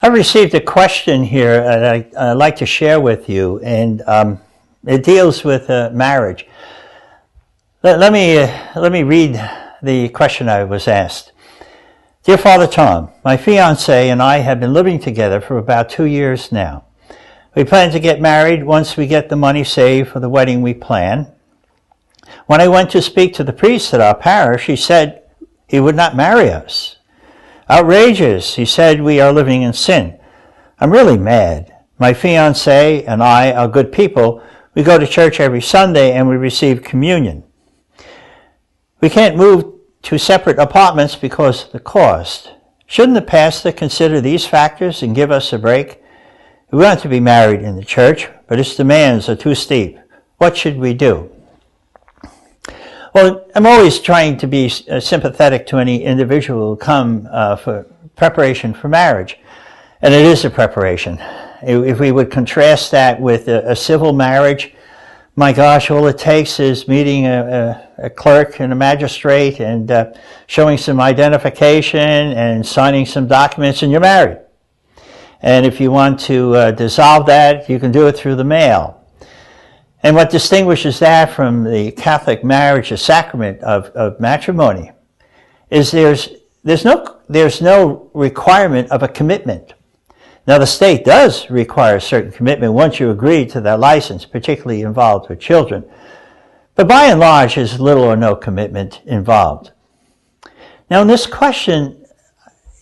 I received a question here that I'd like to share with you, and it deals with marriage. Let me read the question I was asked. Dear Father Tom, my fiancée and I have been living together for about 2 years now. We plan to get married once we get the money saved for the wedding we plan. When I went to speak to the priest at our parish, he said he would not marry us. Outrageous, he said we are living in sin. I'm really mad. My fiancé and I are good people. We go to church every Sunday and we receive communion. We can't move to separate apartments because of the cost. Shouldn't the pastor consider these factors and give us a break? We want to be married in the church, but its demands are too steep. What should we do? Well, I'm always trying to be sympathetic to any individual who come for preparation for marriage. And it is a preparation. If we would contrast that with a civil marriage, my gosh, all it takes is meeting a clerk and a magistrate and showing some identification and signing some documents and you're married. And if you want to dissolve that, you can do it through the mail. And what distinguishes that from the Catholic marriage, the sacrament of matrimony, is there's no requirement of a commitment. Now the state does require a certain commitment once you agree to that license, particularly involved with children. But by and large, there's little or no commitment involved. Now in this question,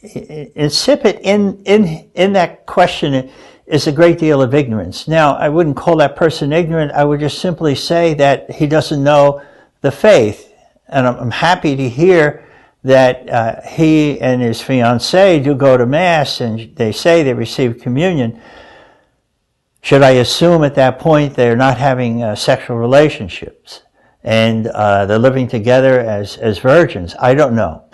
incipient in that question is a great deal of ignorance. Now, I wouldn't call that person ignorant. I would just simply say that he doesn't know the faith. And I'm happy to hear that he and his fiancée do go to Mass and they say they receive communion. Should I assume at that point they're not having sexual relationships and they're living together as virgins? I don't know.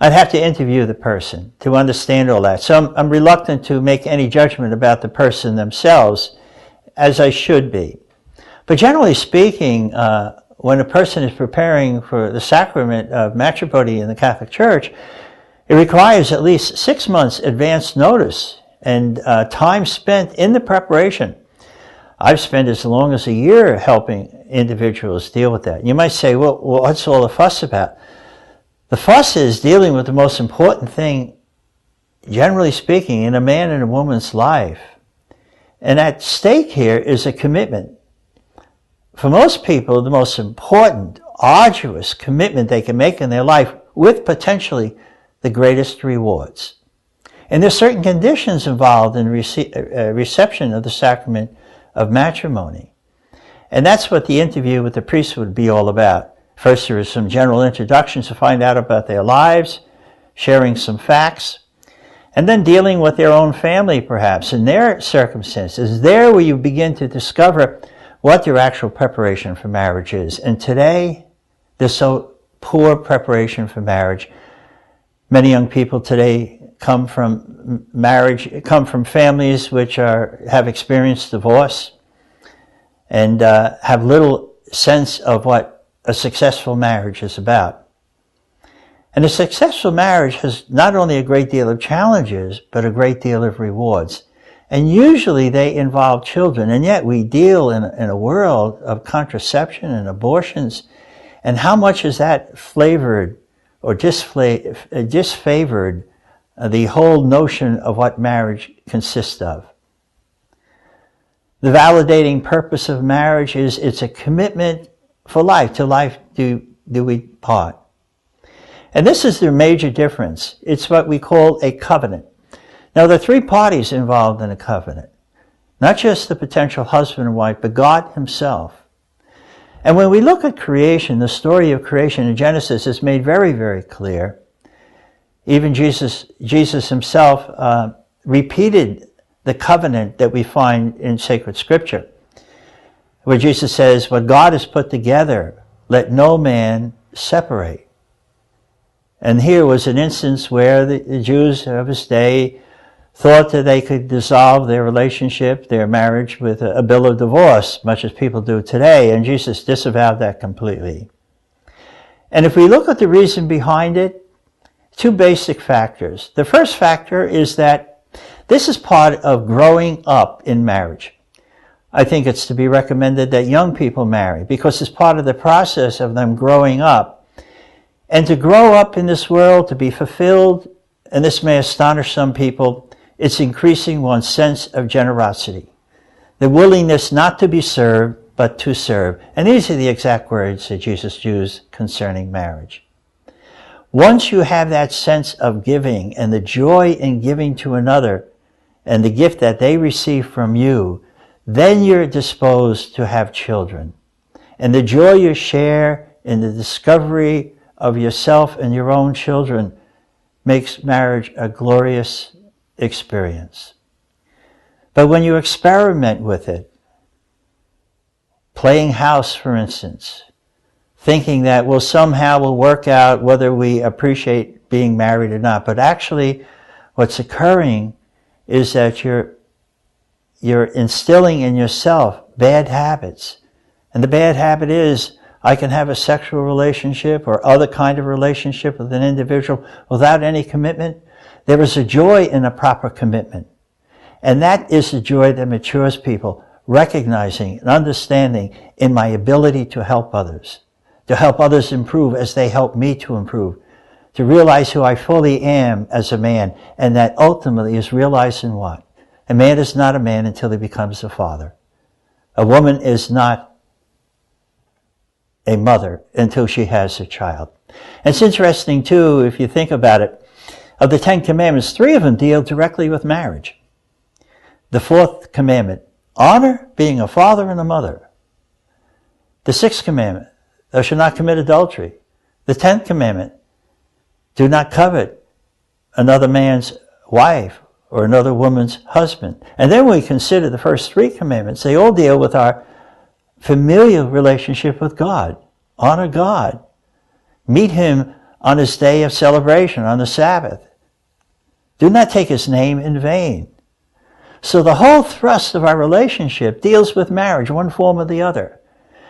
I'd have to interview the person to understand all that. So I'm reluctant to make any judgment about the person themselves, as I should be. But generally speaking, when a person is preparing for the sacrament of matrimony in the Catholic Church, it requires at least 6 months advance notice and time spent in the preparation. I've spent as long as a year helping individuals deal with that. You might say, well, what's all the fuss about? The fuss is dealing with the most important thing, generally speaking, in a man and a woman's life. And at stake here is a commitment. For most people, the most important, arduous commitment they can make in their life with potentially the greatest rewards. And there's certain conditions involved in reception of the sacrament of matrimony. And that's what the interview with the priest would be all about. First, there is some general introductions to find out about their lives, sharing some facts, and then dealing with their own family, perhaps, and their circumstances. There where you begin to discover what their actual preparation for marriage is. And today, there's so poor preparation for marriage. Many young people today come from families which have experienced divorce and have little sense of what a successful marriage is about. And a successful marriage has not only a great deal of challenges, but a great deal of rewards. And usually they involve children, and yet we deal in a world of contraception and abortions. And how much is that flavored or disfavored the whole notion of what marriage consists of? The validating purpose of marriage is it's a commitment for life. To life do we part. And this is the major difference. It's what we call a covenant. Now, there are 3 parties involved in a covenant. Not just the potential husband and wife, but God himself. And when we look at creation, the story of creation in Genesis is made very, very clear. Even Jesus himself repeated the covenant that we find in sacred scripture, where Jesus says, what God has put together, let no man separate. And here was an instance where the Jews of his day thought that they could dissolve their relationship, their marriage, with a bill of divorce, much as people do today, and Jesus disavowed that completely. And if we look at the reason behind it, 2 basic factors. The first factor is that This is part of growing up in marriage. I think it's to be recommended that young people marry because it's part of the process of them growing up. And to grow up in this world, to be fulfilled, and this may astonish some people, it's increasing one's sense of generosity. The willingness not to be served, but to serve. And these are the exact words that Jesus used concerning marriage. Once you have that sense of giving and the joy in giving to another and the gift that they receive from you, then you're disposed to have children. And the joy you share in the discovery of yourself and your own children makes marriage a glorious experience. But when you experiment with it, playing house, for instance, thinking that, well, somehow we'll work out whether we appreciate being married or not. But actually, what's occurring is that you're instilling in yourself bad habits. And the bad habit is, I can have a sexual relationship or other kind of relationship with an individual without any commitment. There is a joy in a proper commitment. And that is the joy that matures people, recognizing and understanding in my ability to help others improve as they help me to improve, to realize who I fully am as a man, and that ultimately is realized in what? A man is not a man until he becomes a father. A woman is not a mother until she has a child. And it's interesting too, if you think about it, of the 10 commandments, 3 of them deal directly with marriage. The 4th commandment, honor being a father and a mother. The 6th commandment, thou shalt not commit adultery. The 10th commandment, do not covet another man's wife or another woman's husband. And then we consider the first 3 commandments. They all deal with our familial relationship with God. Honor God. Meet Him on His day of celebration, on the Sabbath. Do not take His name in vain. So the whole thrust of our relationship deals with marriage, one form or the other.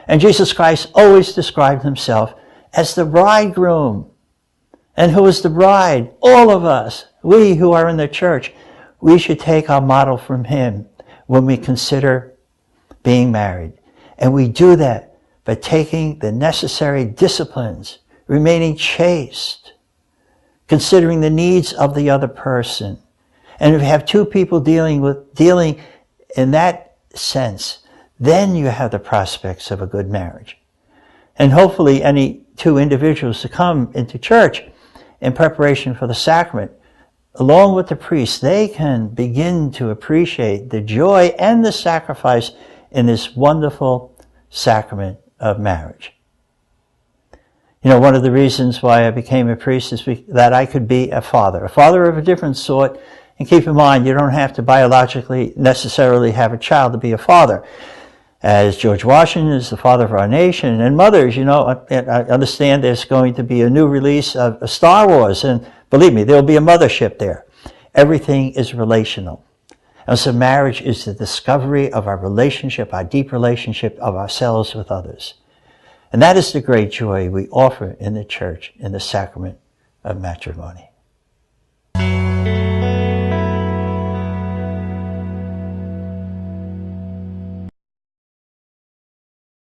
And Jesus Christ always described Himself as the bridegroom. And who is the bride? All of us. We who are in the church. We should take our model from Him when we consider being married. And we do that by taking the necessary disciplines, remaining chaste, considering the needs of the other person. And if you have 2 people dealing in that sense, then you have the prospects of a good marriage. And hopefully any 2 individuals to come into church in preparation for the sacrament, along with the priest, they can begin to appreciate the joy and the sacrifice in this wonderful sacrament of marriage. You know, one of the reasons why I became a priest is that I could be a father of a different sort. And keep in mind, you don't have to biologically necessarily have a child to be a father. As George Washington is the father of our nation, and mothers, you know, I understand there's going to be a new release of Star Wars, and believe me, there'll be a mothership there. Everything is relational. And so marriage is the discovery of our relationship, our deep relationship of ourselves with others. And that is the great joy we offer in the church in the sacrament of matrimony.